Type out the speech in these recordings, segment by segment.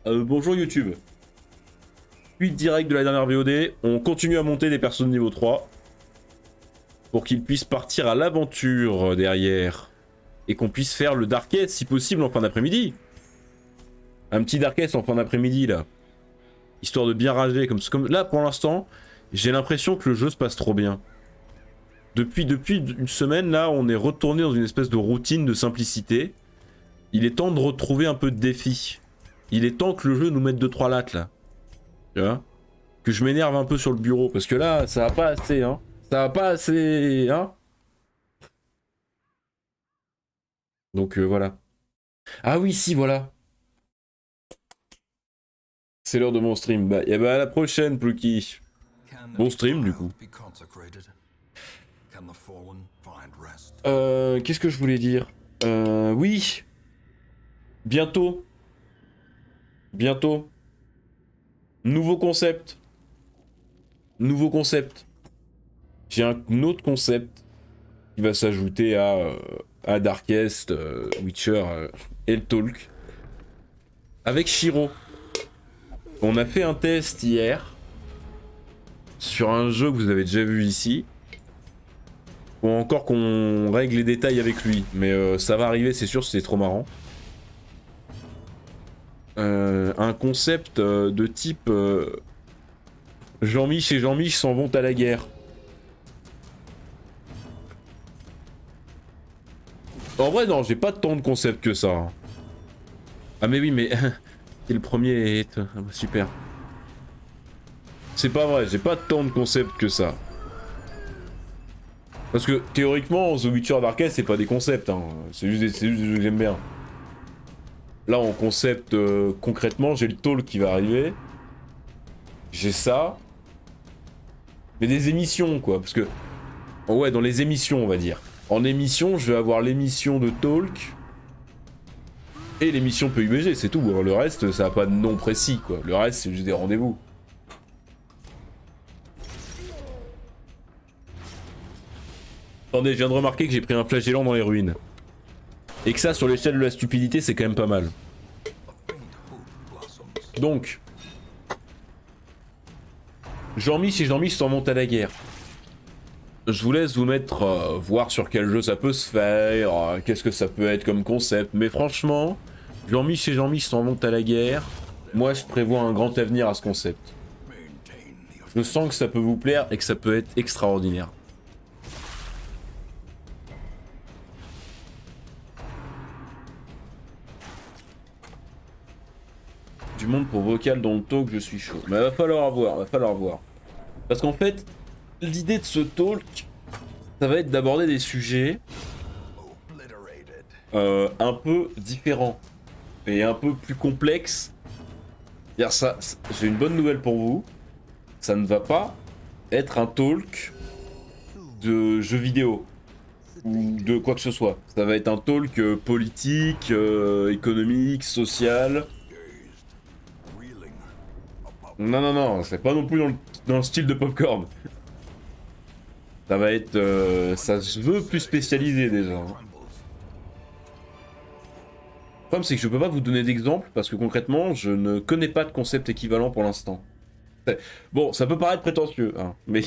Bonjour YouTube. Suite direct de la dernière VOD, on continue à monter des persos de niveau 3 pour qu'ils puissent partir à l'aventure derrière et qu'on puisse faire le Darkest si possible en fin d'après-midi. Un petit Darkest en fin d'après-midi là, histoire de bien rager comme là pour l'instant, j'ai l'impression que le jeu se passe trop bien. Depuis une semaine là, on est retourné dans une espèce de routine de simplicité. Il est temps de retrouver un peu de défi. Il est temps que le jeu nous mette 2-3 lattes là. Tu vois, que je m'énerve un peu sur le bureau parce que là ça va pas assez hein. Ça va pas assez hein. Donc voilà. Ah oui si voilà. C'est l'heure de mon stream. Bah, et bah à la prochaine Plucky. Bon stream du coup. Qu'est-ce que je voulais dire? Oui. Bientôt. Bientôt. Nouveau concept. Nouveau concept. J'ai un autre concept qui va s'ajouter à Darkest, Witcher et le Talk. Avec Shiro. On a fait un test hier sur un jeu que vous avez déjà vu ici. Faut encore qu'on règle les détails avec lui, mais ça va arriver, c'est sûr, c'est trop marrant. Un concept de type Jean-Mich et Jean-Mich s'en vont à la guerre. En vrai, non, j'ai pas tant de concepts que ça. Ah, mais oui, mais c'est le premier et... super. C'est pas vrai, j'ai pas tant de concepts que ça. Parce que théoriquement, The Witcher Darkest, c'est pas des concepts, hein. C'est juste des jeux que j'aime bien. Là, en concept, concrètement, j'ai le Talk qui va arriver. J'ai ça. Mais des émissions, quoi. Parce que, ouais, dans les émissions, on va dire. En émission, je vais avoir l'émission de Talk. Et l'émission PUBG, c'est tout. Le reste, ça n'a pas de nom précis, quoi. Le reste, c'est juste des rendez-vous. Attendez, je viens de remarquer que j'ai pris un flagellant dans les ruines. Et que ça, sur l'échelle de la stupidité, c'est quand même pas mal. Donc, Jean-Mich et Jean-Mich s'en montent à la guerre. Je vous laisse vous mettre, voir sur quel jeu ça peut se faire, qu'est-ce que ça peut être comme concept. Mais franchement, Jean-Mich et Jean-Mich s'en montent à la guerre. Moi, je prévois un grand avenir à ce concept. Je sens que ça peut vous plaire et que ça peut être extraordinaire. Du monde pour vocal dans le talk, je suis chaud. Mais va falloir voir, va falloir voir. Parce qu'en fait, l'idée de ce talk, ça va être d'aborder des sujets un peu différents et un peu plus complexes. Ça, j'ai une bonne nouvelle pour vous. Ça ne va pas être un talk de jeux vidéo ou de quoi que ce soit. Ça va être un talk politique, économique, social. Non, non, non, c'est pas non plus dans le style de Popcorn. Ça va être... ça se veut plus spécialisé déjà. Le problème c'est que je peux pas vous donner d'exemple parce que concrètement je ne connais pas de concept équivalent pour l'instant. Bon, ça peut paraître prétentieux, hein, mais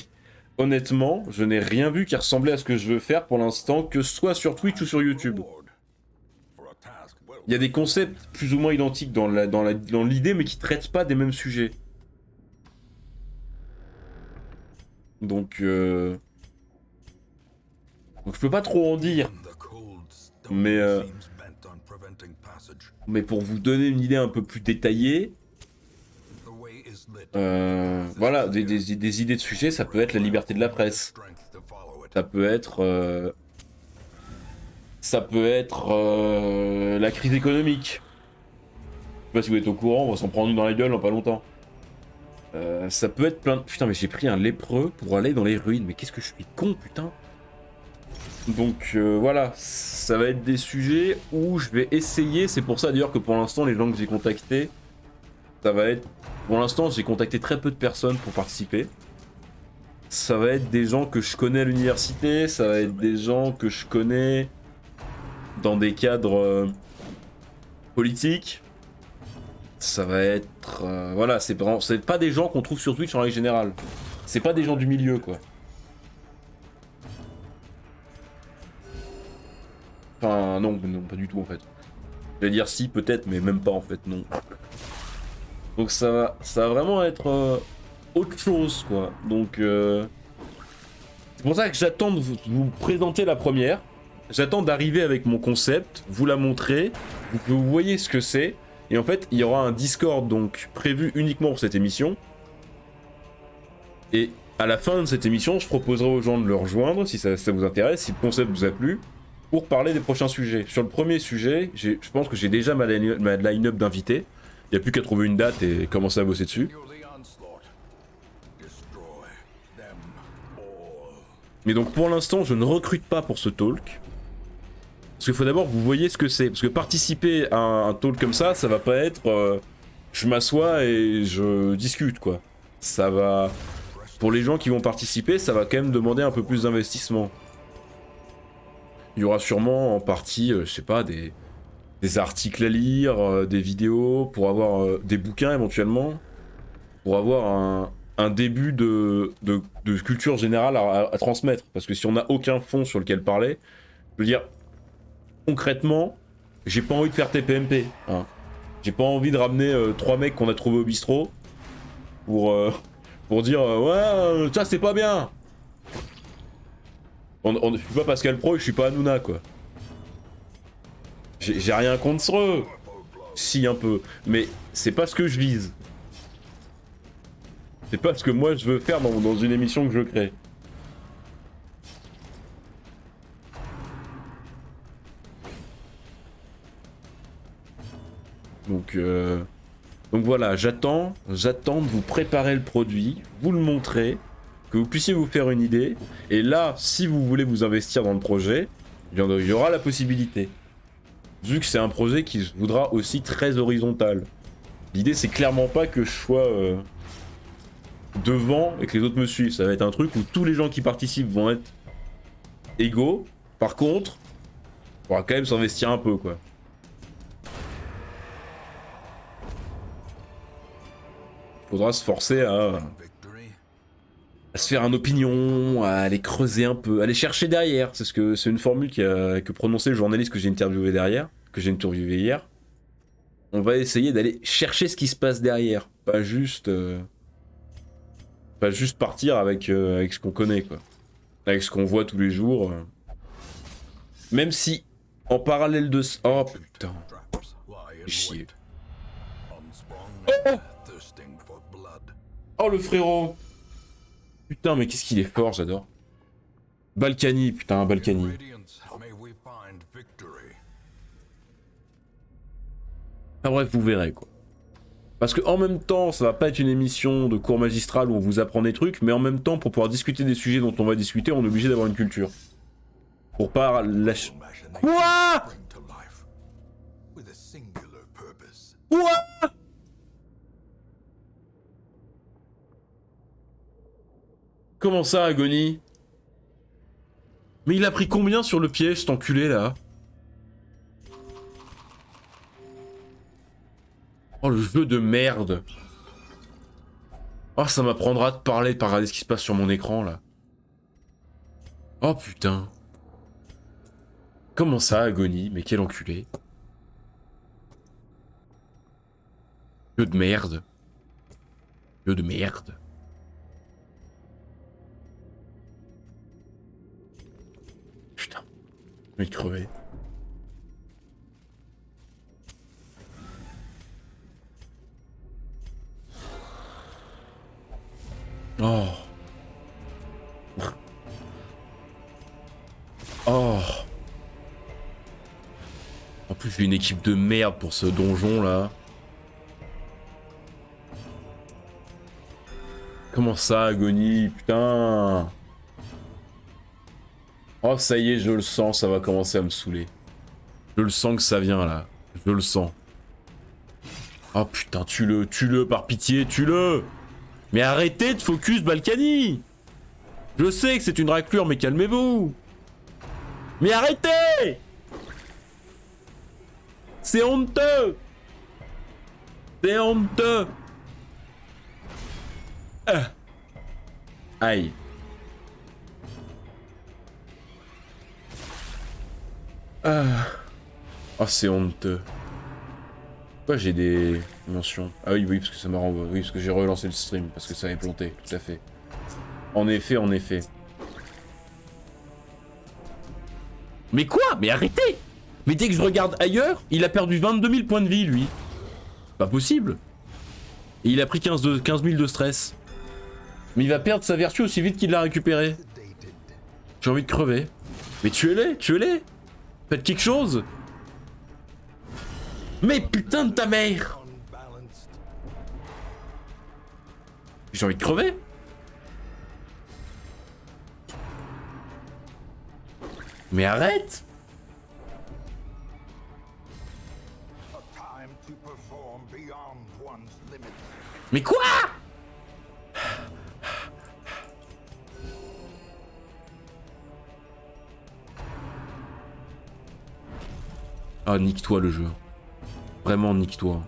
honnêtement, je n'ai rien vu qui ressemblait à ce que je veux faire pour l'instant, que ce soit sur Twitch ou sur YouTube. Il y a des concepts plus ou moins identiques dans l'idée mais qui traitent pas des mêmes sujets. Donc je peux pas trop en dire. Mais pour vous donner une idée un peu plus détaillée, voilà, des idées de sujets, ça peut être la liberté de la presse. Ça peut être... la crise économique. Je sais pas si vous êtes au courant, on va s'en prendre une dans la gueule dans pas longtemps. Ça peut être plein de... Putain, mais j'ai pris un lépreux pour aller dans les ruines. Mais qu'est-ce que je suis con, putain. Donc voilà, ça va être des sujets où je vais essayer. C'est pour ça d'ailleurs que pour l'instant, les gens que j'ai contactés, ça va être... Pour l'instant, j'ai contacté très peu de personnes pour participer. Ça va être des gens que je connais à l'université, ça va être des gens que je connais dans des cadres politiques. ça va être... voilà, c'est pas des gens qu'on trouve sur Twitch en règle générale. C'est pas des gens du milieu, quoi. Enfin, non, pas du tout, en fait. Je vais dire si, peut-être, mais même pas, en fait, non. Donc ça va vraiment être autre chose, quoi. Donc, c'est pour ça que j'attends de vous présenter la première. J'attends d'arriver avec mon concept, vous la montrer, vous voyez ce que c'est. Et en fait, il y aura un Discord donc prévu uniquement pour cette émission. Et à la fin de cette émission, je proposerai aux gens de le rejoindre si ça vous intéresse, si le concept vous a plu, pour parler des prochains sujets. Sur le premier sujet, je pense que j'ai déjà ma line-up d'invités. Il n'y a plus qu'à trouver une date et commencer à bosser dessus. Mais donc pour l'instant, je ne recrute pas pour ce talk. Parce qu'il faut d'abord que vous voyez ce que c'est. Parce que participer à un talk comme ça va pas être je m'assois et je discute, quoi. Ça va... Pour les gens qui vont participer, ça va quand même demander un peu plus d'investissement. Il y aura sûrement en partie, je sais pas, des articles à lire, des vidéos, pour avoir des bouquins éventuellement, pour avoir un début de culture générale à transmettre. Parce que si on n'a aucun fond sur lequel parler, je veux dire, concrètement, j'ai pas envie de faire TPMP. Hein. J'ai pas envie de ramener 3 mecs qu'on a trouvés au bistrot pour dire ouais, ça c'est pas bien. Je suis pas Pascal Pro et je suis pas Hanouna, quoi. J'ai rien contre eux. Si, un peu. Mais c'est pas ce que je vise. C'est pas ce que moi je veux faire dans une émission que je crée. Donc voilà, j'attends de vous préparer le produit, vous le montrer, que vous puissiez vous faire une idée. Et là, si vous voulez vous investir dans le projet, il y aura la possibilité. Vu que c'est un projet qui se voudra aussi très horizontal. L'idée, c'est clairement pas que je sois devant et que les autres me suivent. Ça va être un truc où tous les gens qui participent vont être égaux. Par contre, il faudra quand même s'investir un peu, quoi. Faudra se forcer à se faire une opinion, à aller creuser un peu, à aller chercher derrière. C'est une formule que prononçait le journaliste que j'ai interviewé hier. On va essayer d'aller chercher ce qui se passe derrière, pas juste partir avec ce qu'on connaît, quoi, avec ce qu'on voit tous les jours. Même si en parallèle de ça, oh putain, chier. Oh le frérot. Putain, mais qu'est-ce qu'il est fort, j'adore. Balkany, putain, Balkany. Ah bref, vous verrez, quoi. Parce que en même temps, ça va pas être une émission de cours magistral où on vous apprend des trucs, mais en même temps, pour pouvoir discuter des sujets dont on va discuter, on est obligé d'avoir une culture. Pour pas lâcher... Quoi? Quoi? Comment ça, Agony? Mais il a pris combien sur le piège, cet enculé, là? Oh, le jeu de merde. Oh, ça m'apprendra de parler, de regarder ce qui se passe sur mon écran, là. Oh, putain. Comment ça, Agony? Mais quel enculé. Jeu de merde. Jeu de merde. Putain. Je vais crever. Oh. Oh. En plus, j'ai une équipe de merde pour ce donjon là. Comment ça, Agony? Putain. Oh, ça y est, je le sens, ça va commencer à me saouler. Je le sens que ça vient là. Je le sens. Oh putain, tue-le par pitié, tue-le! Mais arrêtez de focus Balkany! Je sais que c'est une raclure, mais calmez-vous! Mais arrêtez! C'est honteux! C'est honteux. Aïe. Oh, c'est honteux. Pourquoi j'ai des mentions? Ah oui, oui, parce que ça m'a renvoyé. Oui, parce que j'ai relancé le stream, parce que ça avait planté, tout à fait. En effet, en effet. Mais quoi? Mais arrêtez! Mais dès que je regarde ailleurs, il a perdu 22 000 points de vie, lui. Pas possible. Et il a pris 15 000 de stress. Mais il va perdre sa vertu aussi vite qu'il l'a récupéré. J'ai envie de crever. Mais tuez-les, tuez-les! Faites quelque chose! Mais putain de ta mère! J'ai envie de crever! Mais arrête! Mais quoi? Ah, nique-toi le jeu. Vraiment, nique-toi.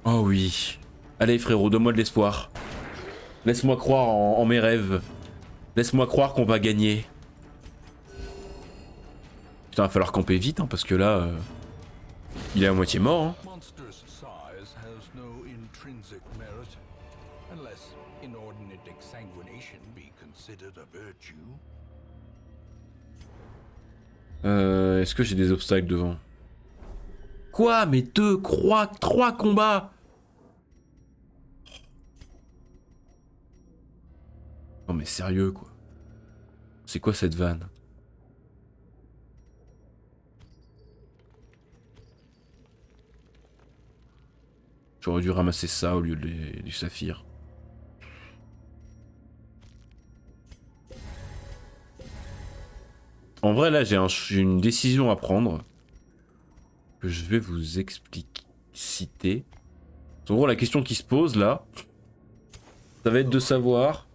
Oh oui. Allez frérot, donne-moi de l'espoir. Laisse-moi croire en mes rêves. Laisse-moi croire qu'on va gagner. Putain, va falloir camper vite, hein, parce que là... il est à moitié mort, hein. Est-ce que j'ai des obstacles devant? Quoi? Mais 3 combats? Non mais sérieux quoi. C'est quoi cette vanne? J'aurais dû ramasser ça au lieu du saphir. En vrai là j'ai une décision à prendre. Que je vais vous expliciter. En gros la question qui se pose là. Ça va être de savoir...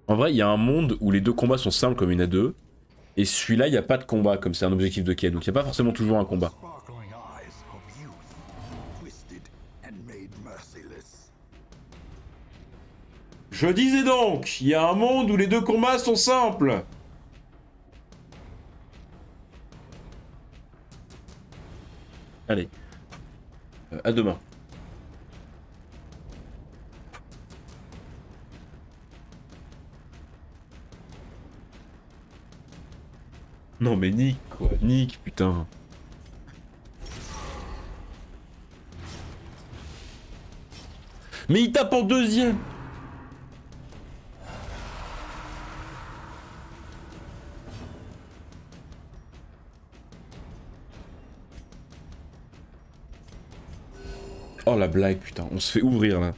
En vrai il y a un monde où les deux combats sont simples comme une à deux. Et celui-là il n'y a pas de combat comme c'est un objectif de quête. Donc il n'y a pas forcément toujours un combat. Je disais donc, il y a un monde où les deux combats sont simples. Allez. À demain. Non mais Nick quoi, Nick putain. Mais il tape en deuxième. Oh la blague putain, on se fait ouvrir là.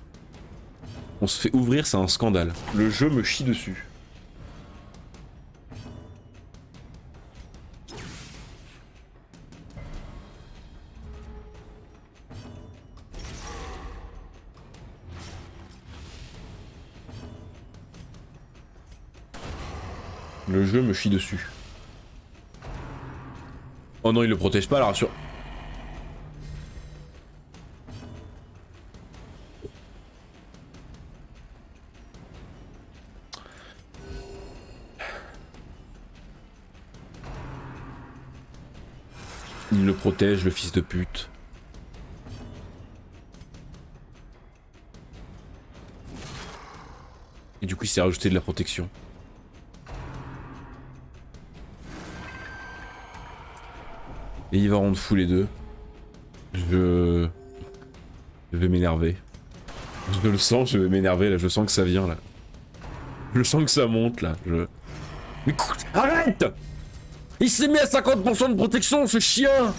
On se fait ouvrir, c'est un scandale. Le jeu me chie dessus. Le jeu me chie dessus. Oh non, il le protège pas, la rassure. Il le protège, le fils de pute. Et du coup, il s'est rajouté de la protection. Et il va rendre fou les deux. Je vais m'énerver. Je le sens, je vais m'énerver là, je sens que ça vient là. Je sens que ça monte là. Mais écoute, arrête! Il s'est mis à 50% de protection, ce chien!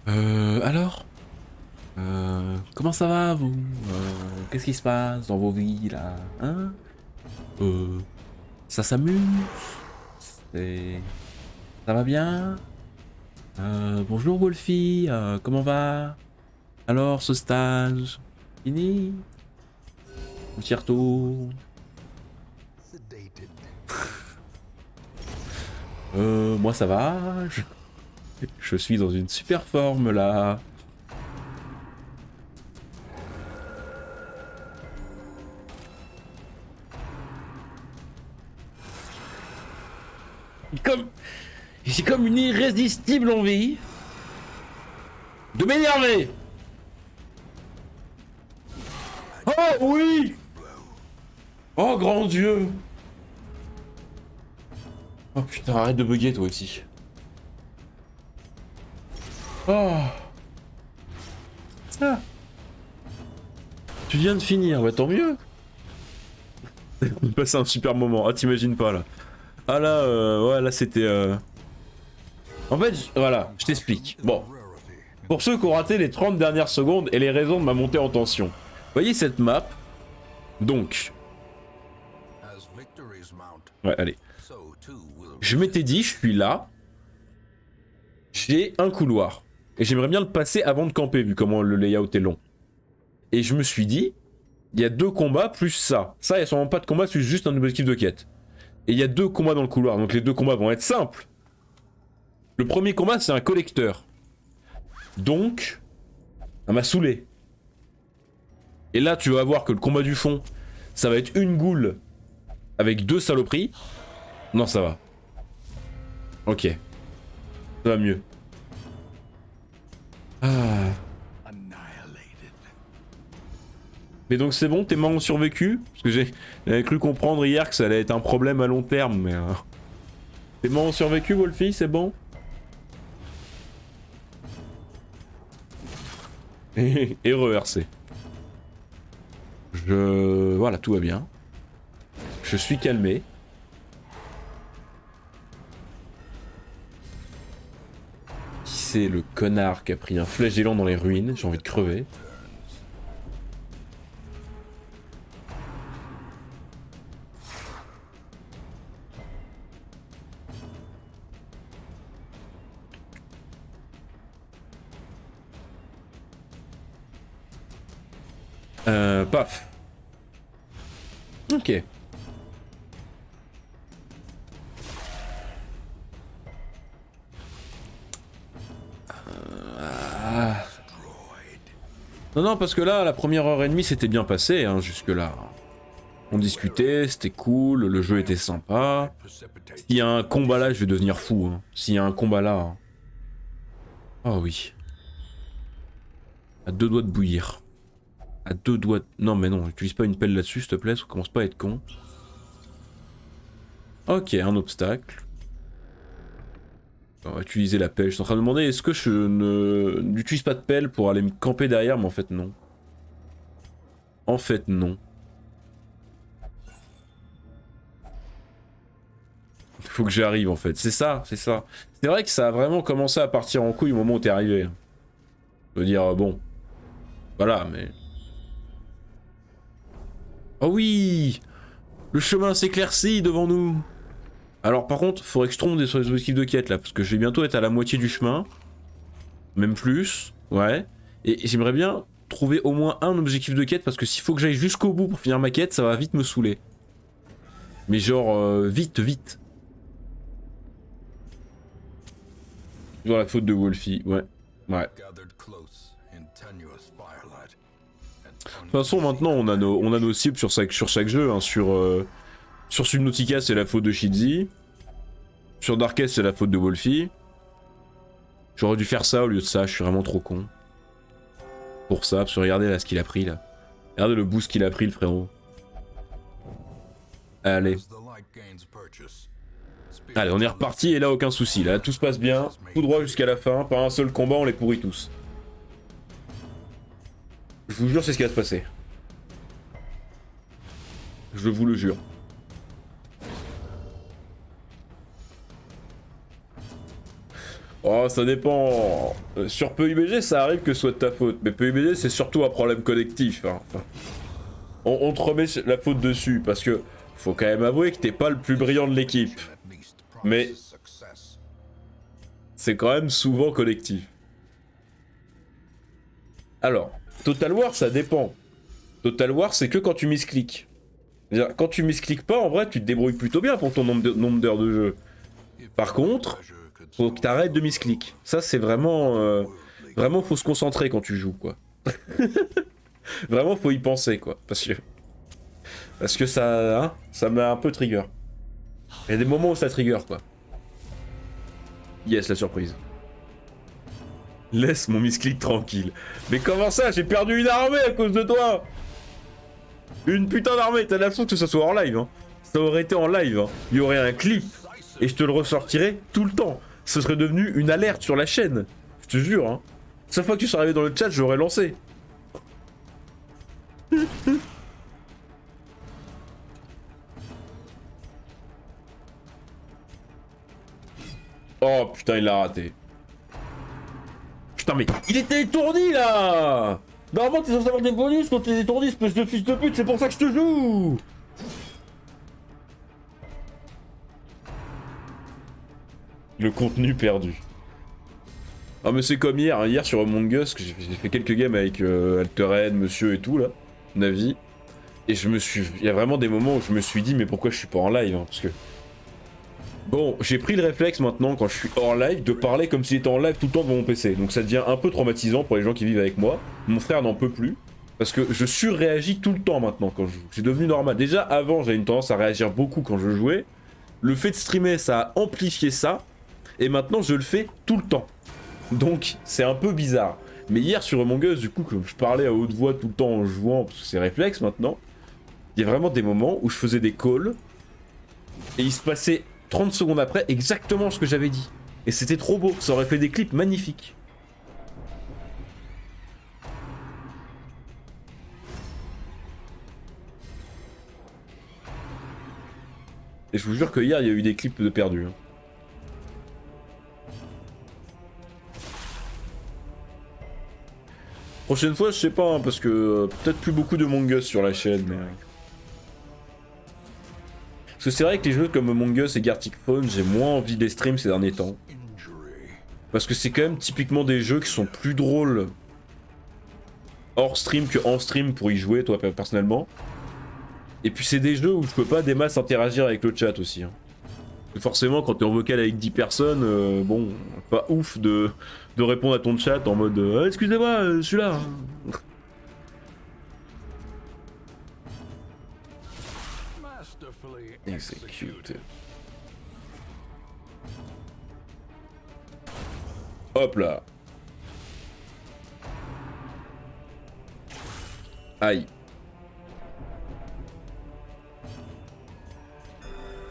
Alors comment ça va vous? Qu'est-ce qui se passe dans vos vies là? Hein? Ça s'amuse? C'est... Ça va bien? Bonjour Wolfie, comment va? Alors ce stage? Fini? On s'y retourne? Moi ça va, je suis dans une super forme là. J'ai comme une irrésistible envie de m'énerver. Oh oui! Oh grand Dieu! Oh putain, arrête de bugger toi aussi. Oh. Ah. Tu viens de finir, bah tant mieux. On passe un super moment, ah t'imagines pas là. Ah là, ouais là c'était... En fait, voilà, je t'explique. Bon, pour ceux qui ont raté les 30 dernières secondes et les raisons de ma montée en tension. Vous voyez cette map? Donc... Ouais, allez. Je m'étais dit, je suis là. J'ai un couloir. Et j'aimerais bien le passer avant de camper, vu comment le layout est long. Et je me suis dit, il y a 2 combats plus ça. Ça, il n'y a sûrement pas de combat, c'est juste un objectif de quête. Et il y a 2 combats dans le couloir, donc les 2 combats vont être simples. Le premier combat, c'est un collecteur. Donc, ça m'a saoulé. Et là, tu vas voir que le combat du fond, ça va être une goule avec 2 saloperies. Non, ça va. Ok. Ça va mieux. Ah. Mais donc c'est bon, tes mains ont survécu? Parce que j'avais cru comprendre hier que ça allait être un problème à long terme, mais... Tes mains ont survécu, Wolfie, c'est bon? Heureux, RC. Voilà, tout va bien. Je suis calmé. Qui c'est le connard qui a pris un flagellant dans les ruines? J'ai envie de crever. Paf. Ok. Non, non, parce que là, la première heure et demie s'était bien passé, hein, jusque-là. On discutait, c'était cool, le jeu était sympa. S'il y a un combat là, je vais devenir fou. Hein. S'il y a un combat là... Hein. Oh oui. À 2 doigts de bouillir. À 2 doigts de... Non mais non, utilise pas une pelle là-dessus s'il te plaît, ça commence pas à être con. Ok, un obstacle. On va utiliser la pelle. Je suis en train de demander est-ce que je n'utilise pas de pelle pour aller me camper derrière, mais en fait non. En fait non. Faut que j'arrive en fait, c'est ça, c'est ça. C'est vrai que ça a vraiment commencé à partir en couille au moment où t'es arrivé. Je veux dire, bon. Voilà, mais... Oh oui! Le chemin s'éclaircit devant nous! Alors par contre, faudrait que je trompe sur les objectifs de quête là, parce que je vais bientôt être à la moitié du chemin. Même plus, ouais. Et j'aimerais bien trouver au moins un objectif de quête, parce que s'il faut que j'aille jusqu'au bout pour finir ma quête, ça va vite me saouler. Mais genre, vite, vite. Dans la faute de Wolfie, ouais. Ouais. De toute façon, maintenant, on a nos cibles sur chaque jeu. Hein. Sur Subnautica, c'est la faute de Shizzy. Sur Darkest, c'est la faute de Wolfie. J'aurais dû faire ça au lieu de ça, je suis vraiment trop con. Pour ça, parce que regardez là ce qu'il a pris là. Regardez le boost qu'il a pris, le frérot. Allez. Allez, on est reparti et là, aucun souci. Là, tout se passe bien. Tout droit jusqu'à la fin. Pas un seul combat, on les pourrit tous. Je vous jure, c'est ce qui va se passer. Je vous le jure. Oh, ça dépend. Sur PUBG, ça arrive que ce soit de ta faute. Mais PUBG, c'est surtout un problème collectif. Hein. Enfin, on te remet la faute dessus. Parce que faut quand même avouer que t'es pas le plus brillant de l'équipe. Mais c'est quand même souvent collectif. Alors, Total War, ça dépend. Total War, c'est que quand tu miscliques. Quand tu miscliques pas, en vrai, tu te débrouilles plutôt bien pour ton nombre d'heures de jeu. Par contre, faut que t'arrêtes de misclick. Ça, c'est vraiment... vraiment, faut se concentrer quand tu joues, quoi. Vraiment, faut y penser, quoi. Parce que ça... Hein, ça m'a un peu trigger. Il y a des moments où ça trigger, quoi. Yes, la surprise. Laisse mon misclick tranquille. Mais comment ça? J'ai perdu une armée à cause de toi! Une putain d'armée! T'as l'impression que ça soit en live, hein. Ça aurait été en live, hein. Il y aurait un clip. Et je te le ressortirais tout le temps. Ce serait devenu une alerte sur la chaîne. Je te jure, hein. Chaque fois que tu serais arrivé dans le chat, je l'aurais lancé. Oh putain, il l'a raté. Putain, mais il était étourdi là! Normalement, t'es censé avoir des bonus quand t'es étourdi, espèce de fils de pute, c'est pour ça que je te joue! Le contenu perdu. Ah, mais c'est comme hier, hein. Hier sur Among Us, j'ai fait quelques games avec Alteren, Monsieur et tout là, Navi. Et il y a vraiment des moments où je me suis dit, mais pourquoi je suis pas en live, hein, parce que... Bon, j'ai pris le réflexe maintenant, quand je suis hors live, de parler comme si j'étais en live tout le temps devant mon PC. Donc ça devient un peu traumatisant pour les gens qui vivent avec moi. Mon frère n'en peut plus. Parce que je surréagis tout le temps maintenant quand je joue. C'est devenu normal. Déjà avant, j'avais une tendance à réagir beaucoup quand je jouais. Le fait de streamer, ça a amplifié ça. Et maintenant, je le fais tout le temps. Donc, c'est un peu bizarre. Mais hier sur Among Us, du coup, comme je parlais à haute voix tout le temps en jouant, parce que c'est réflexe maintenant, il y a vraiment des moments où je faisais des calls. Et il se passait 30 secondes après exactement ce que j'avais dit. Et c'était trop beau, ça aurait fait des clips magnifiques. Et je vous jure que hier, il y a eu des clips de perdus. Hein. Prochaine fois, je sais pas, hein, parce que peut-être plus beaucoup de Among Us sur la chaîne, mais... Parce que c'est vrai que les jeux comme Among Us et Gartic Phone, j'ai moins envie de les stream ces derniers temps. Parce que c'est quand même typiquement des jeux qui sont plus drôles hors stream que en stream pour y jouer, toi, personnellement. Et puis c'est des jeux où je peux pas des masses interagir avec le chat aussi. Hein. Forcément, quand t'es en vocal avec 10 personnes, bon, pas ouf de répondre à ton chat en mode excusez-moi, je suis là. Execute. Hop là. Aïe.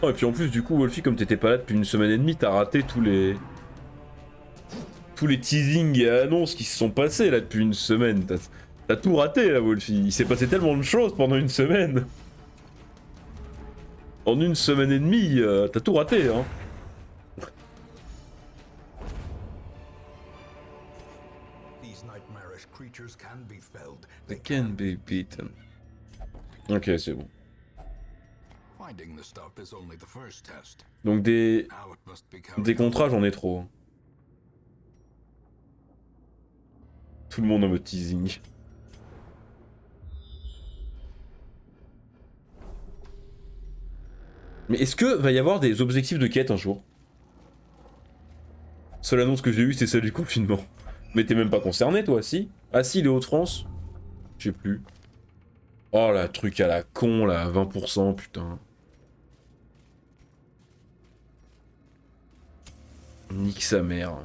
Oh, et puis en plus, du coup, Wolfie, comme t'étais pas là depuis une semaine et demie, t'as raté tous les teasings et annonces qui se sont passés là depuis une semaine. T'as tout raté là, Wolfie. Il s'est passé tellement de choses pendant une semaine. En une semaine et demie, t'as tout raté, hein. They can be beaten. Ok, c'est bon. Donc des contrats, j'en ai trop. Tout le monde en mode teasing. Mais est-ce que va y avoir des objectifs de quête un jour? Seule annonce que j'ai eue, c'est celle du confinement. Mais t'es même pas concerné, toi, si? Ah si, les Hauts-de-France? Je sais plus. Oh, la truc à la con, là, 20%, putain. Nique sa mère.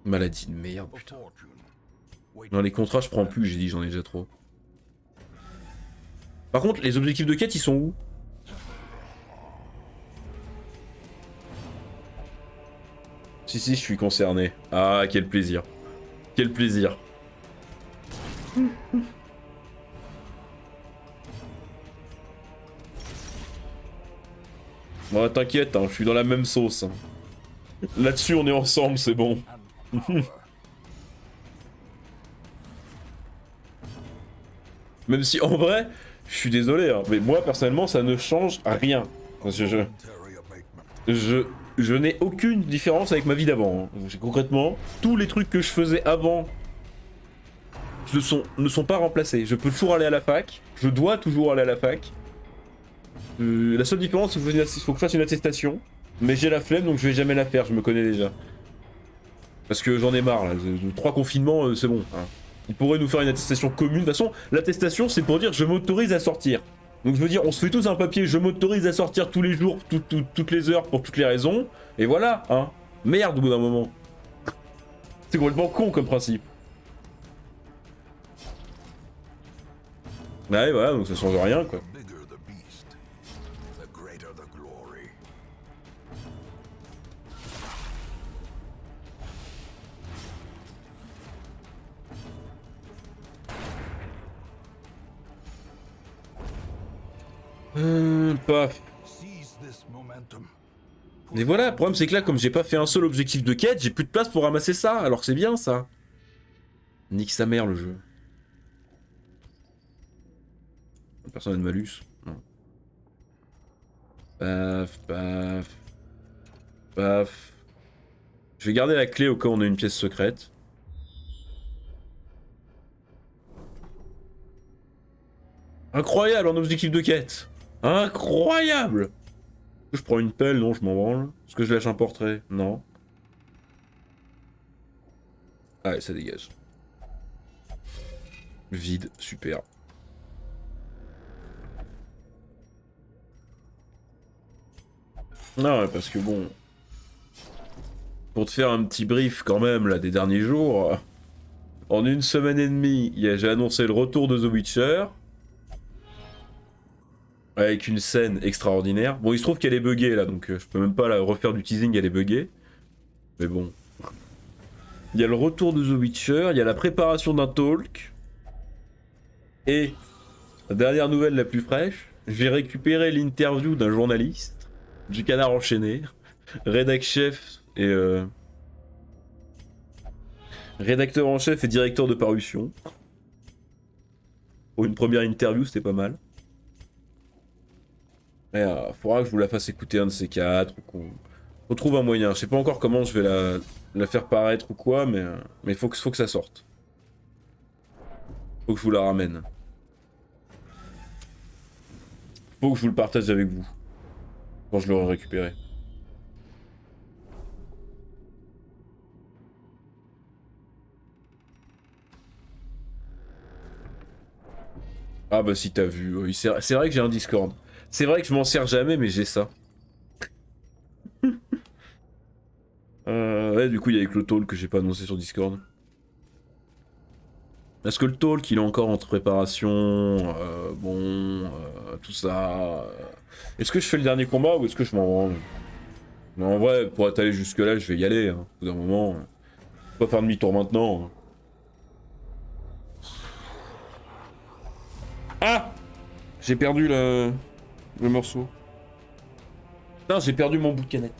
Maladie de merde, putain. Non, les contrats, je prends plus, j'ai dit, j'en ai déjà trop. Par contre, les objectifs de quête, ils sont où? Si, si, je suis concerné. Ah, quel plaisir. Quel plaisir. Ouais, t'inquiète, hein, je suis dans la même sauce. Hein. Là-dessus, on est ensemble, c'est bon. Même si, en vrai, je suis désolé, hein, mais moi, personnellement, ça ne change rien. Parce que je n'ai aucune différence avec ma vie d'avant. Hein. Concrètement, tous les trucs que je faisais avant ne sont pas remplacés. Je peux toujours aller à la fac, je dois toujours aller à la fac. La seule différence, c'est qu'il faut que je fasse une attestation. Mais j'ai la flemme, donc je vais jamais la faire, je me connais déjà. Parce que j'en ai marre, là. 3 confinements, c'est bon. Hein. Ils pourraient nous faire une attestation commune. De toute façon, l'attestation, c'est pour dire je m'autorise à sortir. Donc je veux dire, on se fait tous un papier, je m'autorise à sortir tous les jours, toutes les heures, pour toutes les raisons. Et voilà, hein. Merde, au bout d'un moment. C'est complètement con comme principe. Ouais, voilà, donc ça change rien, quoi. Paf. Mais voilà, le problème c'est que là, comme j'ai pas fait un seul objectif de quête, j'ai plus de place pour ramasser ça, alors que c'est bien ça. Nique sa mère le jeu. Personne n'a de malus. Non. Paf, paf. Paf. Je vais garder la clé au cas où on a une pièce secrète. Incroyable en objectif de quête. Incroyable. Je prends une pelle, non, je m'en branle. Est-ce que je lâche un portrait? Non. Allez, ça dégage. Vide, super. Non, parce que bon... Pour te faire un petit brief quand même, là, des derniers jours... En une semaine et demie, j'ai annoncé le retour de The Witcher. Avec une scène extraordinaire. Bon, il se trouve qu'elle est buggée, là, donc je peux même pas la refaire du teasing, elle est buggée. Mais bon... Il y a le retour de The Witcher, il y a la préparation d'un talk. Et, la dernière nouvelle la plus fraîche, j'ai récupéré l'interview d'un journaliste du Canard enchaîné, rédac chef et rédacteur en chef et directeur de parution. Pour une première interview, c'était pas mal. Et faudra que je vous la fasse écouter un de ces quatre, ou qu'on trouve un moyen. Je sais pas encore comment je vais la faire paraître ou quoi, mais faut que ça sorte. Faut que je vous la ramène. Faut que je vous le partage avec vous. Quand je l'aurai récupéré. Ah bah si t'as vu, oui, c'est vrai que j'ai un Discord. C'est vrai que je m'en sers jamais, mais j'ai ça. Ouais, du coup, il y a avec le talk que j'ai pas annoncé sur Discord. Est-ce que le talk, il est encore en préparation tout ça. Est-ce que je fais le dernier combat ou est-ce que je m'en branle? Non, en vrai, pour être allé jusque-là, je vais y aller. Hein. Au bout d'un moment, pas faire demi-tour maintenant. Hein. Ah! J'ai perdu le morceau. Putain, j'ai perdu mon bout de canette.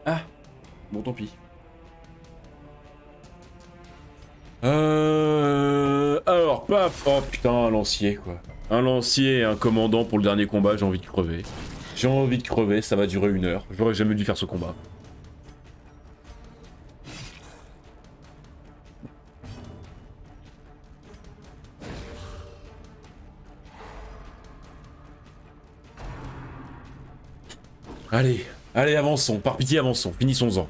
Ah! Bon, tant pis. Alors, paf! Oh putain, un lancier quoi. Un lancier et un commandant pour le dernier combat, j'ai envie de crever. J'ai envie de crever, ça va durer 1 heure. J'aurais jamais dû faire ce combat. Allez, allez, avançons, par pitié, avançons, finissons-en.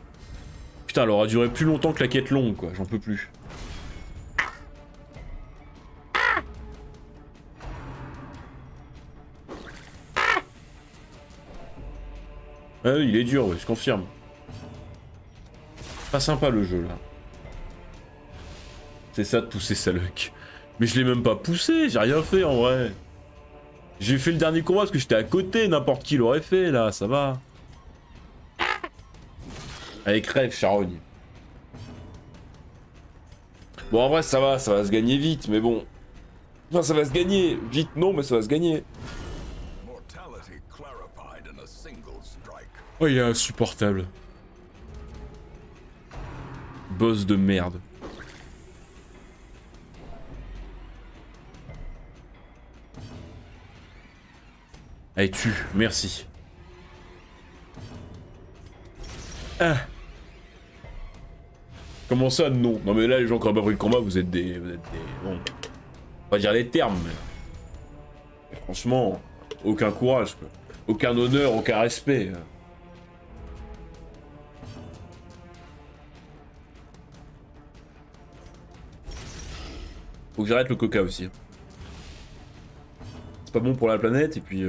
Putain, elle aura duré plus longtemps que la quête longue, quoi, j'en peux plus. Ah oui, il est dur, ouais, je confirme. Pas sympa le jeu, là. C'est ça de pousser sa luck. Mais je l'ai même pas poussé, j'ai rien fait en vrai. J'ai fait le dernier combat parce que j'étais à côté, n'importe qui l'aurait fait, là, ça va. Allez, crève, charogne. Bon, en vrai, ça va se gagner vite, mais bon. Enfin, ça va se gagner. Vite, non, mais ça va se gagner. Oh, il est insupportable. Boss de merde. Allez, tue, merci. Ah. Comment ça, non? Non mais là, les gens qui ont pas pris le combat, vous êtes des... Bon, on va dire les termes, mais... Franchement, aucun courage, quoi. Aucun honneur, aucun respect. Faut que j'arrête le coca aussi. C'est pas bon pour la planète, et puis...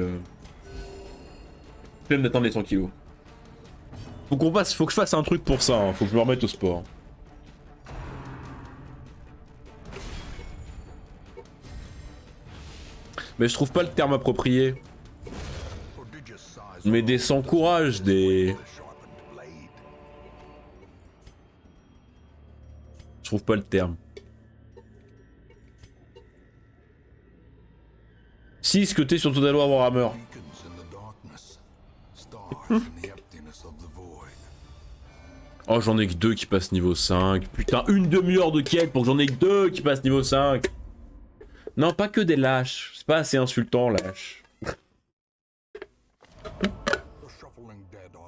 Flemme d'attendre les 100 kilos. Faut que je fasse un truc pour ça, hein. Faut que je me remette au sport. Mais je trouve pas le terme approprié. Mais des sans courage, des... Je trouve pas le terme. Si, ce que t'es sur Total War Warhammer. Oh, j'en ai que 2 qui passent niveau 5. Putain, une demi-heure de quête pour que j'en ai que 2 qui passent niveau 5. Non, pas que des lâches. C'est pas assez insultant, lâche.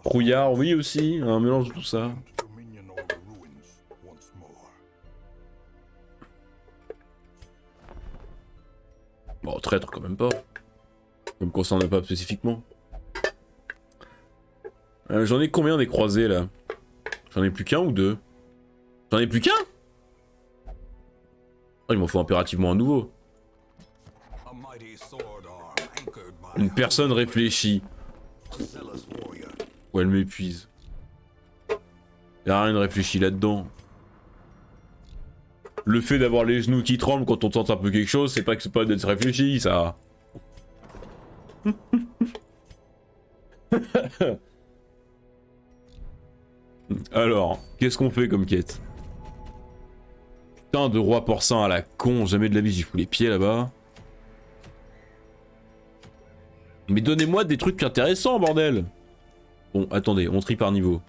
Brouillard, oui aussi. Un mélange de tout ça. Bon, traître quand même pas. Ça me concerne pas spécifiquement. J'en ai combien des croisés là? J'en ai plus qu'un ou 2? J'en ai plus qu'un? Oh, il m'en faut impérativement un nouveau. Une personne réfléchit. Ou elle m'épuise. Y'a rien de réfléchi là-dedans. Le fait d'avoir les genoux qui tremblent quand on tente un peu quelque chose, c'est pas que c'est pas d'être réfléchi, ça. Alors, qu'est-ce qu'on fait comme quête? Putain de roi porcin à la con, jamais de la vie j'y fous les pieds là-bas. Mais donnez-moi des trucs intéressants, bordel! Bon, attendez, on trie par niveau.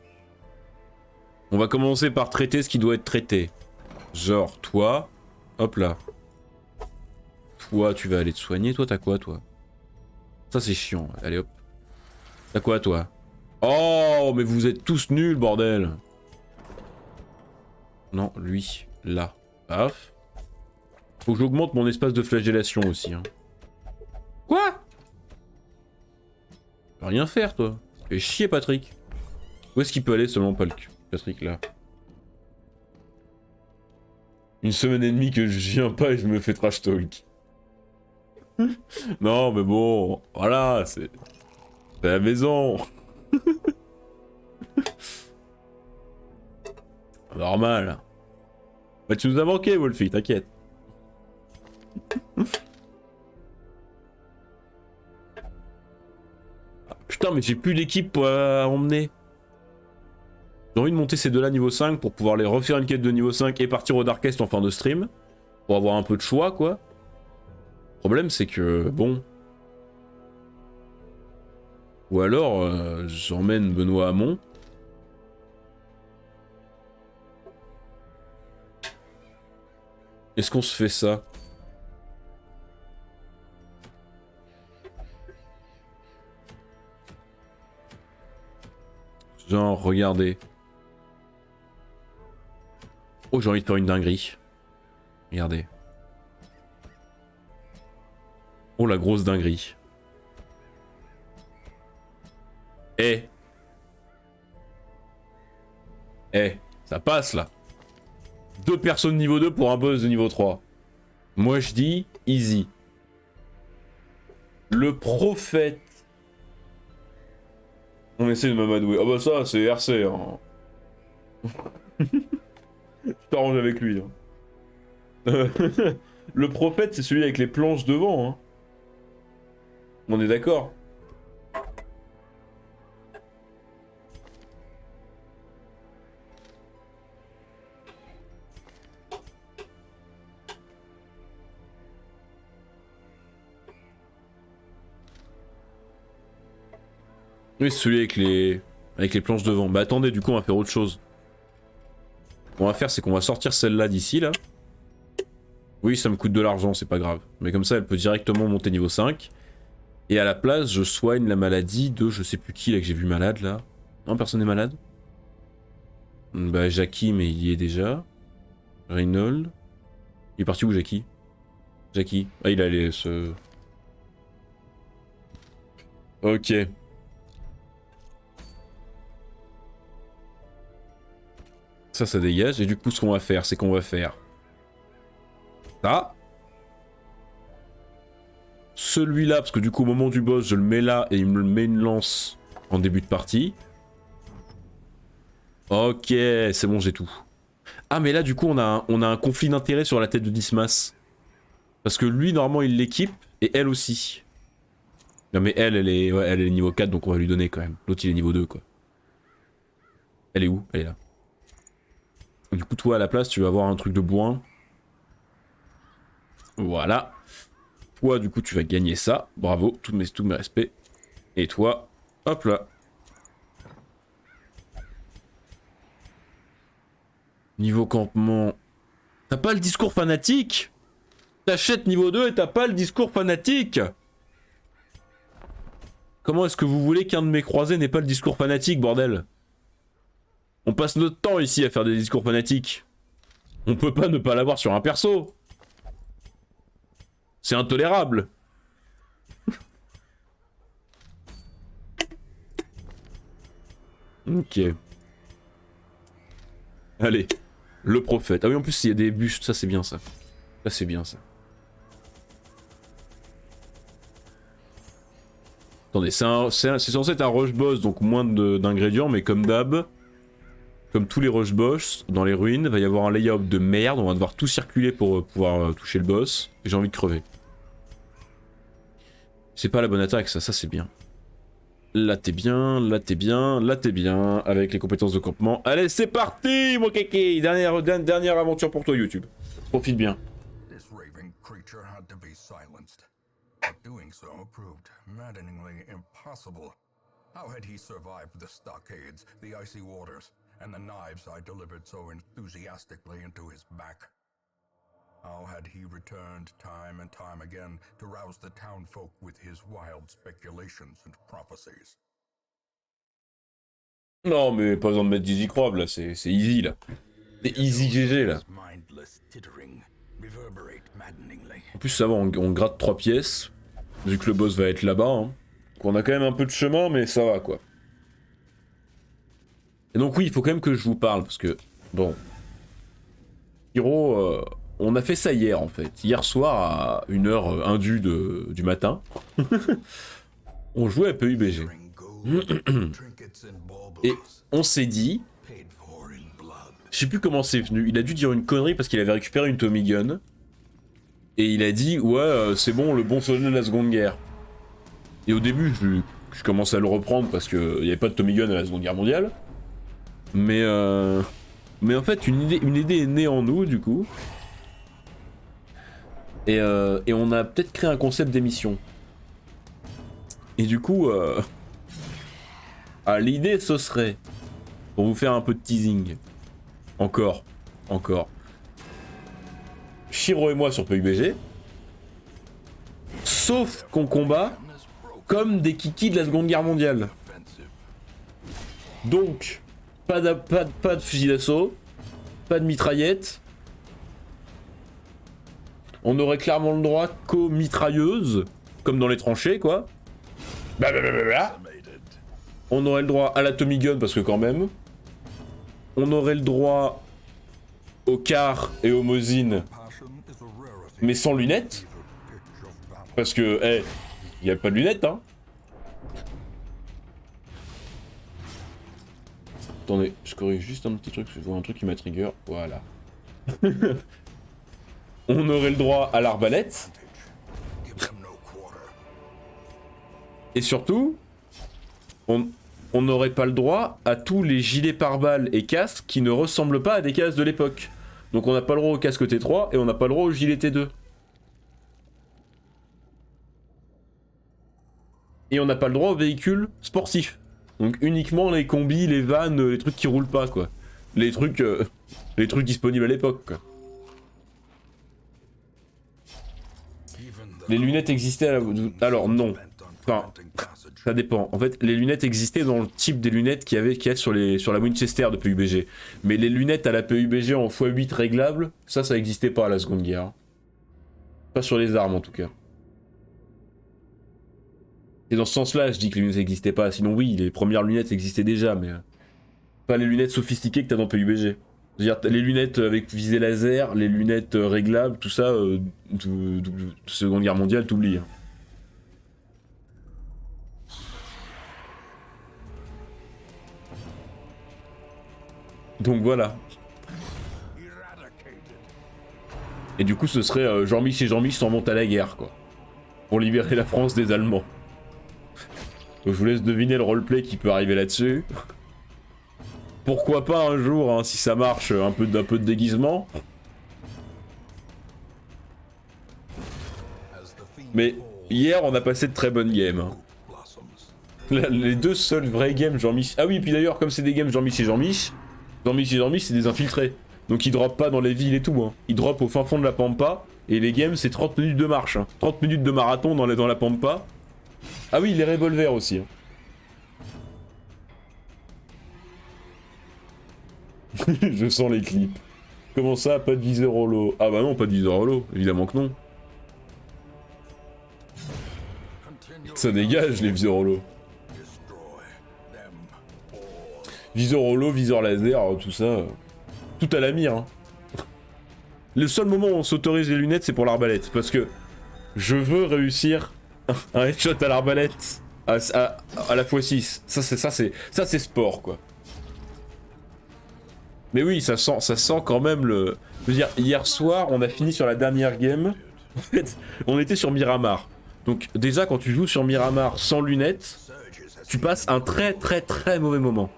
On va commencer par traiter ce qui doit être traité. Genre, toi... Hop là. Toi, tu vas aller te soigner. Toi, t'as quoi, toi? Ça, c'est chiant. Allez, hop. T'as quoi, toi? Oh, mais vous êtes tous nuls, bordel! Non, lui, là. Paf. Faut que j'augmente mon espace de flagellation aussi, hein. Quoi? Tu peux rien faire, toi. Fais chier, Patrick. Où est-ce qu'il peut aller seulement Patrick, là? Une semaine et demie que je viens pas et je me fais trash talk. Non, mais bon, voilà, c'est la maison. Normal. Bah, tu nous as manqué, Wolfie, t'inquiète. Putain, mais j'ai plus d'équipe pour emmener. J'ai envie de monter ces deux-là niveau 5 pour pouvoir les refaire une quête de niveau 5 et partir au Darkest en fin de stream. Pour avoir un peu de choix, quoi. Le problème, c'est que, bon... Ou alors, j'emmène Benoît Hamon. Est-ce qu'on se fait ça? Genre, regardez. Oh, j'ai envie de faire une dinguerie. Regardez. Oh, la grosse dinguerie. Eh. Eh, ça passe là. 2 personnes niveau 2 pour un boss de niveau 3. Moi je dis easy. Le prophète. On essaie de m'amadouer. Ah bah ça c'est RC hein. Tu t'arranges avec lui. Hein. Le prophète c'est celui avec les planches devant. Hein. On est d'accord? Oui, c'est celui avec les planches devant. Bah attendez, du coup on va faire autre chose. Ce qu'on va faire, c'est qu'on va sortir celle-là d'ici, là. Oui, ça me coûte de l'argent, c'est pas grave. Mais comme ça, elle peut directement monter niveau 5. Et à la place, je soigne la maladie de je sais plus qui là que j'ai vu malade là. Non, personne n'est malade. Bah Jackie, mais il y est déjà. Reynold. Il est parti où Jackie? Jackie. Ah, il allait se... Ok. Ça dégage. Et du coup, ce qu'on va faire, c'est qu'on va faire... ça. Celui-là, parce que du coup, au moment du boss, je le mets là et il me met une lance en début de partie. Ok, c'est bon, j'ai tout. Ah, mais là, du coup, on a un conflit d'intérêt sur la tête de Dismas. Parce que lui, normalement, il l'équipe, et elle aussi. Non, mais elle est niveau 4, donc on va lui donner quand même. L'autre, il est niveau 2, quoi. Elle est où? Elle est là. Du coup, toi, à la place, tu vas avoir un truc de boin. Voilà. Toi, du coup, tu vas gagner ça. Bravo, tous mes respects. Et toi, hop là. Niveau campement... T'as pas le discours fanatique? T'achètes niveau 2 et t'as pas le discours fanatique? Comment est-ce que vous voulez qu'un de mes croisés n'ait pas le discours fanatique, bordel? On passe notre temps ici à faire des discours fanatiques. On peut pas ne pas l'avoir sur un perso. C'est intolérable. Ok. Allez. Le prophète. Ah oui, en plus, il y a des bustes. Ça, c'est bien, ça. Ça, c'est bien, ça. Attendez, c'est censé être un rush boss, donc moins d'ingrédients, mais comme d'hab, comme tous les rush boss, dans les ruines, il va y avoir un layout de merde, on va devoir tout circuler pour pouvoir toucher le boss, et j'ai envie de crever. C'est pas la bonne attaque, ça c'est bien. Là t'es bien, là t'es bien, là t'es bien, avec les compétences de campement. Allez, c'est parti, mon kéké! Dernière aventure pour toi, YouTube. Profite bien. Maddeningly impossible. How had he survived the stockades, the icy waters, and the knives I delivered so enthusiastically into his back? How had he returned time and time again to rouse the townfolk with his wild speculations and prophecies? Non, mais pas besoin de mettre d'easy crop là, c'est easy là. C'est easy GG là. En plus, ça va, on gratte 3 pièces. Vu que le boss va être là-bas, hein. On a quand même un peu de chemin, mais ça va quoi. Et donc oui, il faut quand même que je vous parle, parce que, bon... Hiro, on a fait ça hier en fait. Hier soir à 1h indue du matin. On jouait à PUBG. Et on s'est dit... Je sais plus comment c'est venu, il a dû dire une connerie parce qu'il avait récupéré une Tommy Gun. Et il a dit, ouais, c'est bon, le bon soldat de la Seconde Guerre. Et au début, je commençais à le reprendre parce qu'il n'y avait pas de Tommy Gun à la Seconde Guerre mondiale. Mais en fait, une idée est née en nous, du coup. Et on a peut-être créé un concept d'émission. Et du coup, l'idée, ce serait, pour vous faire un peu de teasing, encore. Shiro et moi sur PUBG, sauf qu'on combat comme des kikis de la Seconde Guerre mondiale. Donc, pas de fusil d'assaut, pas de mitraillette. On aurait clairement le droit qu'aux mitrailleuses, comme dans les tranchées, quoi. Blablabla. On aurait le droit à la Tommy Gun, parce que quand même. On aurait le droit au car et au Mosin, mais sans lunettes. Parce que, y a pas de lunettes, hein. Attendez, je corrige juste un petit truc, je vois un truc qui m'a trigger, voilà. On aurait le droit à l'arbalète. Et surtout, on n'aurait pas le droit à tous les gilets pare-balles et casques qui ne ressemblent pas à des casques de l'époque. Donc on n'a pas le droit au casque T3 et on n'a pas le droit au gilet T2. Et on n'a pas le droit aux véhicules sportifs. Donc uniquement les combis, les vannes, les trucs qui roulent pas quoi. Les trucs disponibles à l'époque quoi. Les lunettes existaient à la... Alors non. Enfin, ça dépend. En fait, les lunettes existaient dans le type des lunettes qu'il y a sur la Winchester de PUBG. Mais les lunettes à la PUBG en x8 réglables, ça existait pas à la Seconde Guerre. Pas sur les armes en tout cas. Et dans ce sens-là, je dis que les lunettes n'existaient pas. Sinon oui, les premières lunettes existaient déjà, mais... pas les lunettes sophistiquées que t'as dans PUBG. C'est-à-dire les lunettes avec visée laser, les lunettes réglables, tout ça, Seconde Guerre mondiale, t'oublies. Hein. Donc voilà. Et du coup, ce serait Jean-Mich et Jean-Mich s'en montent à la guerre, quoi. Pour libérer la France des Allemands. Donc, je vous laisse deviner le roleplay qui peut arriver là-dessus. Pourquoi pas un jour, hein, si ça marche, un peu de déguisement. Mais hier, on a passé de très bonnes games. Hein. Les deux seuls vrais games Jean-Mich... Ah oui, puis d'ailleurs, comme c'est des games Jean-Mich et Jean-Mich, c'est des infiltrés. Donc ils dropent pas dans les villes et tout. Hein. Ils dropent au fin fond de la Pampa. Et les games, c'est 30 minutes de marche. Hein. 30 minutes de marathon dans la Pampa. Ah oui, les revolvers aussi. Hein. Je sens les clips. Comment ça, pas de viseur holo? Ah bah non, pas de viseur holo, évidemment que non. Ça dégage les viseurs holo. Viseur holo, viseur laser, tout ça. Tout à la mire. Hein. Le seul moment où on s'autorise les lunettes, c'est pour l'arbalète. Parce que je veux réussir un headshot à l'arbalète à la x6. Ça c'est sport quoi. Mais oui, ça sent quand même le... Je veux dire, hier soir, on a fini sur la dernière game. En fait, on était sur Miramar. Donc déjà, quand tu joues sur Miramar sans lunettes, tu passes un très mauvais moment.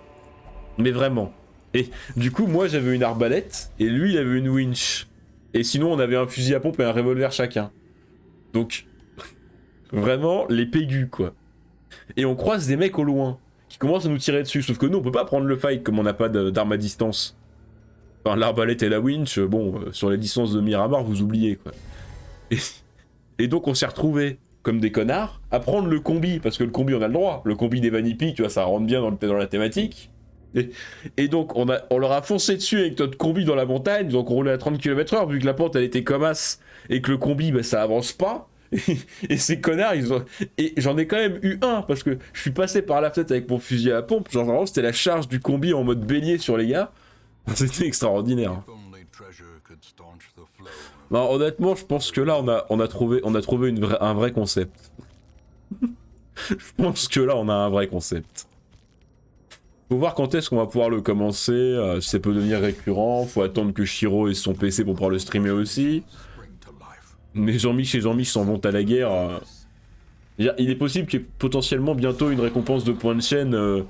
Mais vraiment. Et du coup, moi, j'avais une arbalète, et lui, il avait une winch. Et sinon, on avait un fusil à pompe et un revolver chacun. Donc, vraiment, les pégus, quoi. Et on croise des mecs au loin, qui commencent à nous tirer dessus. Sauf que nous, on peut pas prendre le fight, comme on n'a pas d'arme à distance. Enfin, l'arbalète et la winch, bon, sur les distances de Miramar, vous oubliez, quoi. Et donc, on s'est retrouvés, comme des connards, à prendre le combi, parce que le combi, on a le droit. Le combi des Vanipi, tu vois, ça rentre bien dans la thématique. Et donc, on leur a foncé dessus avec notre combi dans la montagne, donc on roulait à 30 km/h, vu que la pente, elle était comme as, et que le combi, bah, ça avance pas. Et ces connards, ils ont... Et j'en ai quand même eu un, parce que je suis passé par la fenêtre avec mon fusil à pompe, genre vraiment, c'était la charge du combi en mode bélier sur les gars. C'était extraordinaire. Non, honnêtement, je pense que là, on a trouvé un vrai concept. Je pense que là, on a un vrai concept. Faut voir quand est-ce qu'on va pouvoir le commencer, si ça peut devenir récurrent, faut attendre que Shiro ait son PC pour pouvoir le streamer aussi. Mais Jean-Mich et Jean-Mich s'en vont à la guerre. Il est possible qu'il y ait potentiellement bientôt une récompense de points de chaîne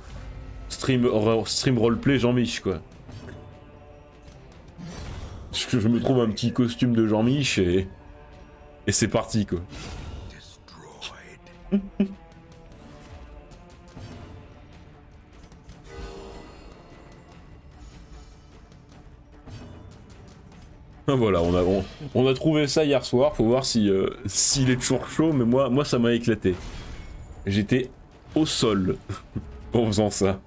stream roleplay Jean-Mich quoi. Parce que je me trouve un petit costume de Jean-Mich et c'est parti quoi. Voilà, on a trouvé ça hier soir, faut voir s'il est toujours chaud, mais moi ça m'a éclaté. J'étais au sol en faisant ça.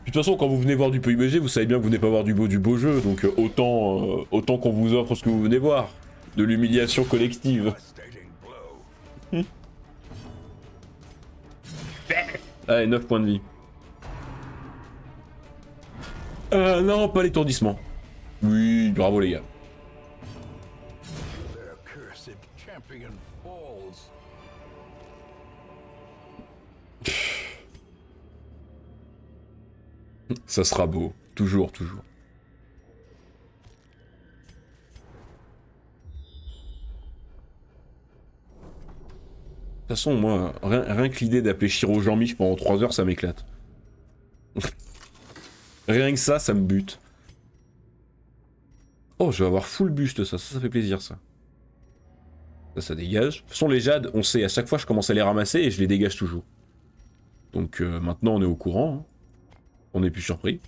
De toute façon, quand vous venez voir du PUBG, vous savez bien que vous venez pas voir du beau jeu, donc autant qu'on vous offre ce que vous venez voir. De l'humiliation collective. Allez, 9 points de vie. Non, pas l'étourdissement. Oui, bravo les gars. Ça sera beau, toujours. De toute façon, moi, rien que l'idée d'appeler Shiro Jean-Mich pendant 3 heures, ça m'éclate. Rien que ça me bute. Oh, je vais avoir full buste, ça fait plaisir, ça. Ça dégage. De toute façon, les jades, on sait, à chaque fois, je commence à les ramasser et je les dégage toujours. Donc maintenant, on est au courant. Hein. On n'est plus surpris.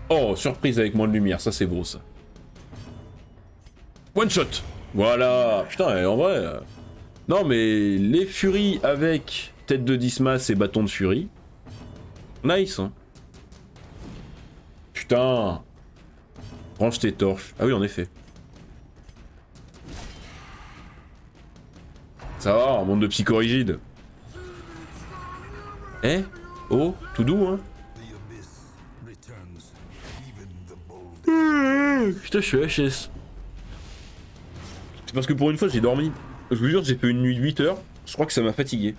Oh, surprise avec moins de lumière, ça c'est beau ça. One shot. Voilà. Putain, en vrai... Non mais les furies avec tête de Dismas et bâton de furie. Nice hein. Putain. Range tes torches. Ah oui en effet. Ça va, un monde de psychorigide. Eh? Oh, tout doux hein. Putain je suis HS. C'est parce que pour une fois j'ai dormi. Je vous jure j'ai fait une nuit de 8 heures. Je crois que ça m'a fatigué.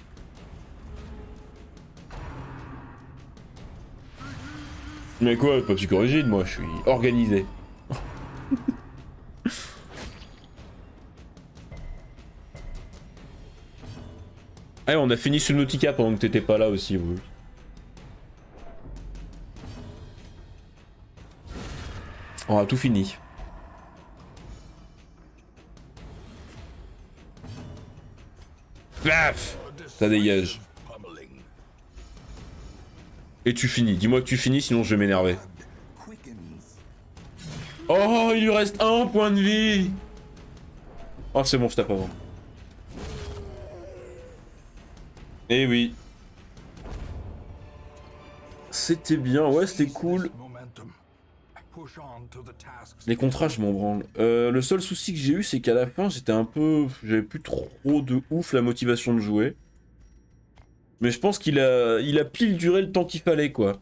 Mais quoi, pas psychorigide moi, je suis organisé. Ah on a fini Subnautica pendant que t'étais pas là aussi vous. On a tout fini. Paf. Ça dégage. Et tu finis, dis-moi que tu finis sinon je vais m'énerver. Oh il lui reste un point de vie. Oh c'est bon je tape avant. Eh oui. C'était bien, ouais c'était cool. Les contrats je m'en branle. Le seul souci que j'ai eu c'est qu'à la fin j'étais un peu... J'avais plus trop de ouf la motivation de jouer. Mais je pense qu'il a pile duré le temps qu'il fallait quoi.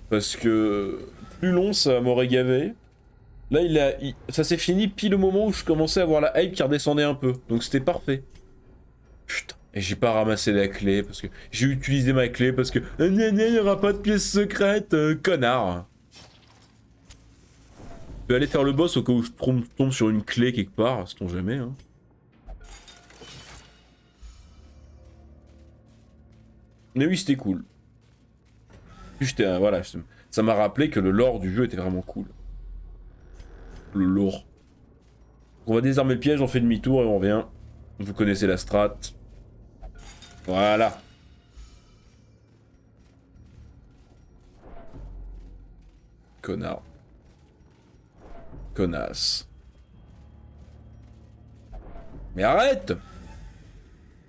Parce que plus long ça m'aurait gavé. Là ça s'est fini pile au moment où je commençais à avoir la hype qui redescendait un peu. Donc c'était parfait. Putain. Et j'ai pas ramassé la clé parce que j'ai utilisé ma clé parce que il y aura pas de pièce secrète, connard. Je vais aller faire le boss au cas où je tombe sur une clé quelque part, sait-on jamais. Hein. Mais oui, c'était cool. Puis voilà, ça m'a rappelé que le lore du jeu était vraiment cool. Le lore. On va désarmer le piège, on fait demi-tour et on revient. Vous connaissez la strat. Voilà. Connard. Connasse. Mais arrête!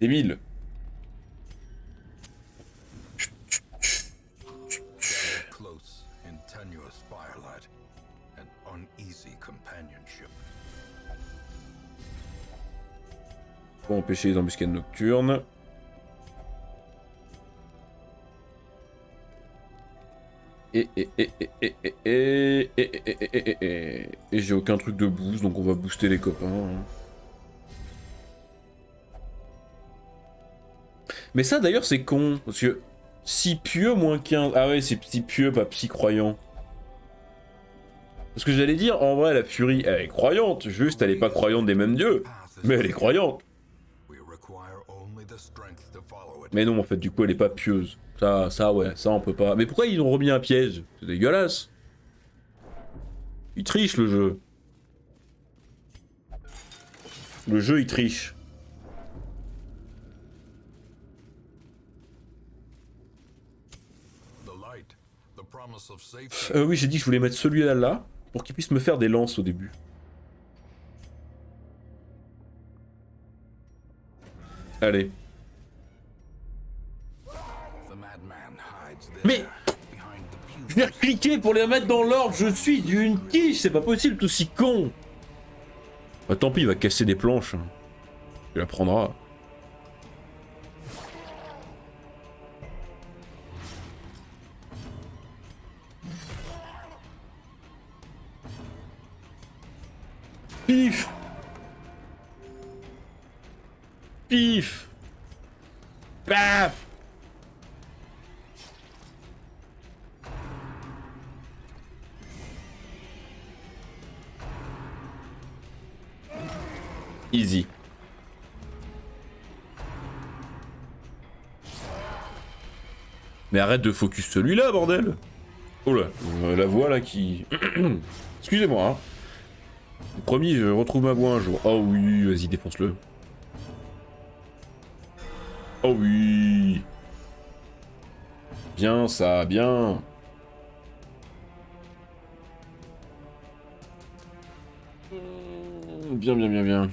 Débile. Pour empêcher les embuscades nocturnes. Et j'ai aucun truc de boost, donc on va booster les copains. Hein. Mais ça d'ailleurs c'est con, parce que si pieux moins 15... Ah ouais c'est si pieux, pas psy croyant. Parce que j'allais dire, en vrai la furie elle est croyante, juste elle est pas croyante des mêmes dieux, mais elle est croyante. Mais non en fait du coup elle est pas pieuse. Ça ouais, ça on peut pas. Mais pourquoi ils ont remis un piège? C'est dégueulasse. Il triche le jeu. Le jeu il triche. Oui j'ai dit que je voulais mettre celui-là là pour qu'il puisse me faire des lances au début. Allez. Mais je vais cliquer pour les mettre dans l'ordre, je suis d'une quiche, c'est pas possible, tout aussi con. Bah tant pis, il va casser des planches. Il la prendra. Pif. Pif. Paf. Easy. Mais arrête de focus celui-là, bordel. Oh là, la voix là qui... Excusez-moi, hein. Promis, je retrouve ma voix un jour. Oh oui, vas-y, défonce-le. Oh oui. Bien ça, bien. Bien, bien, bien, bien.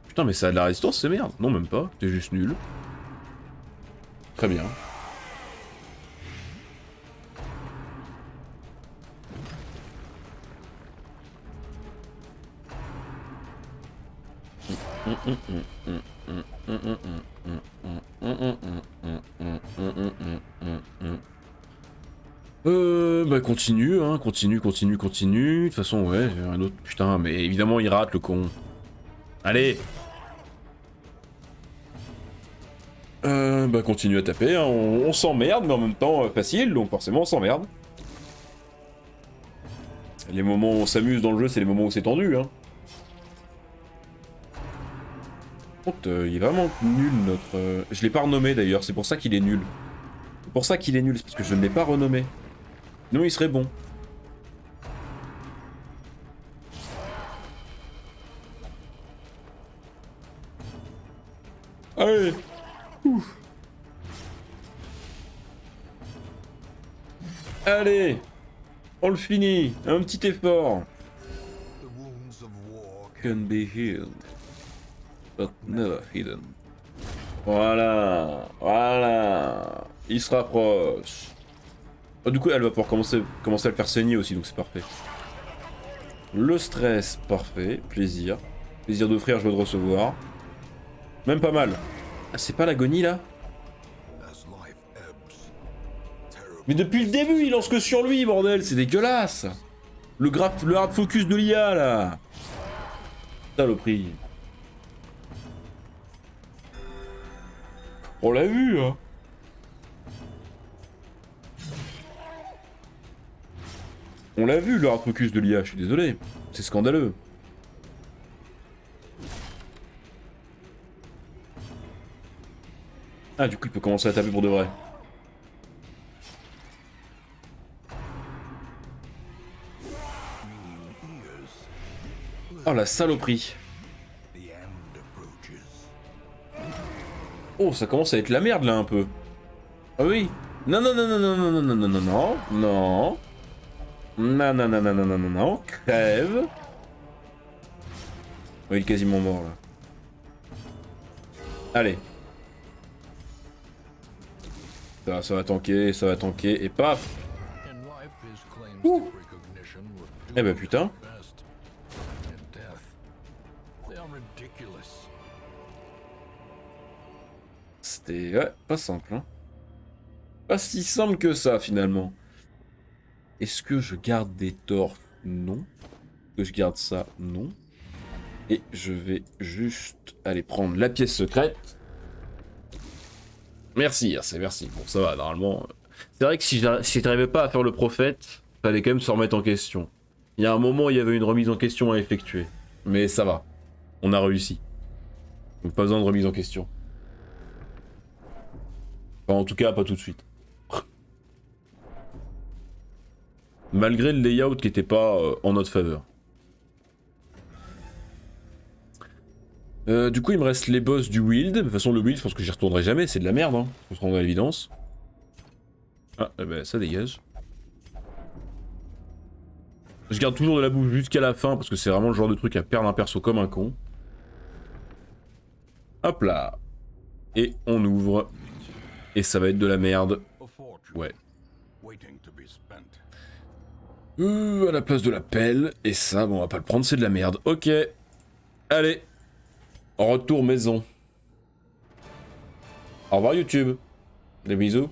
Putain, mais ça a de la résistance, c'est merde. Non, même pas. T'es juste nul. Très bien. Bah continue, hein, continue. De toute façon, ouais, un autre... Putain, mais évidemment, il rate, le con. Allez. Bah continue à taper, hein. On s'emmerde, mais en même temps facile, donc forcément on s'emmerde. Les moments où on s'amuse dans le jeu, c'est les moments où c'est tendu, hein. Par contre, il est vraiment nul notre... Je l'ai pas renommé d'ailleurs, c'est pour ça qu'il est nul. C'est pour ça qu'il est nul, c'est parce que je ne l'ai pas renommé. Non, il serait bon. Allez. Ouf. Allez. On le finit. Un petit effort. Can be healed, but never hidden. Voilà. Voilà. Il se rapproche. Oh, du coup, elle va pouvoir commencer à le faire saigner aussi, donc c'est parfait. Le stress, parfait. Plaisir. Plaisir d'offrir, joie de recevoir. Même pas mal. Ah, c'est pas l'agonie là? Mais depuis le début, il lance que sur lui, bordel, c'est dégueulasse. Le hard focus de l'IA là. Saloperie. On l'a vu, hein. On l'a vu, le hard focus de l'IA, je suis désolé. C'est scandaleux. Ah, du coup, il peut commencer à taper pour de vrai. Oh, la saloperie. Oh, ça commence à être la merde, là, un peu. Ah oui. Non, non, non, non, non, non, non, non, non, non, non. Non, non, non, non, non, non, non, non. Crève. Oh, il est quasiment mort, là. Allez. Ça va tanker, et paf. Ouh. Eh ben putain. C'était ouais, pas simple, hein. Pas si simple que ça, finalement. Est-ce que je garde des torches? Non. Est-ce que je garde ça? Non. Et je vais juste aller prendre la pièce secrète. Merci, c'est merci. Bon, ça va, normalement. C'est vrai que si t'arrivais pas à faire le prophète, fallait quand même se remettre en question. Il y a un moment où il y avait une remise en question à effectuer. Mais ça va. On a réussi. Donc pas besoin de remise en question. Enfin, en tout cas, pas tout de suite. Malgré le layout qui était pas en notre faveur. Du coup, il me reste les boss du Wild. De toute façon, le Wild, je pense que j'y retournerai jamais, c'est de la merde, hein. Je me rendre à l'évidence. Ah, eh ben, ça dégage. Je garde toujours de la bouffe jusqu'à la fin, parce que c'est vraiment le genre de truc à perdre un perso comme un con. Hop là. Et on ouvre. Et ça va être de la merde. Ouais. À la place de la pelle. Et ça, bon, on va pas le prendre, c'est de la merde. Ok. Allez. Retour maison. Au revoir YouTube. Des bisous.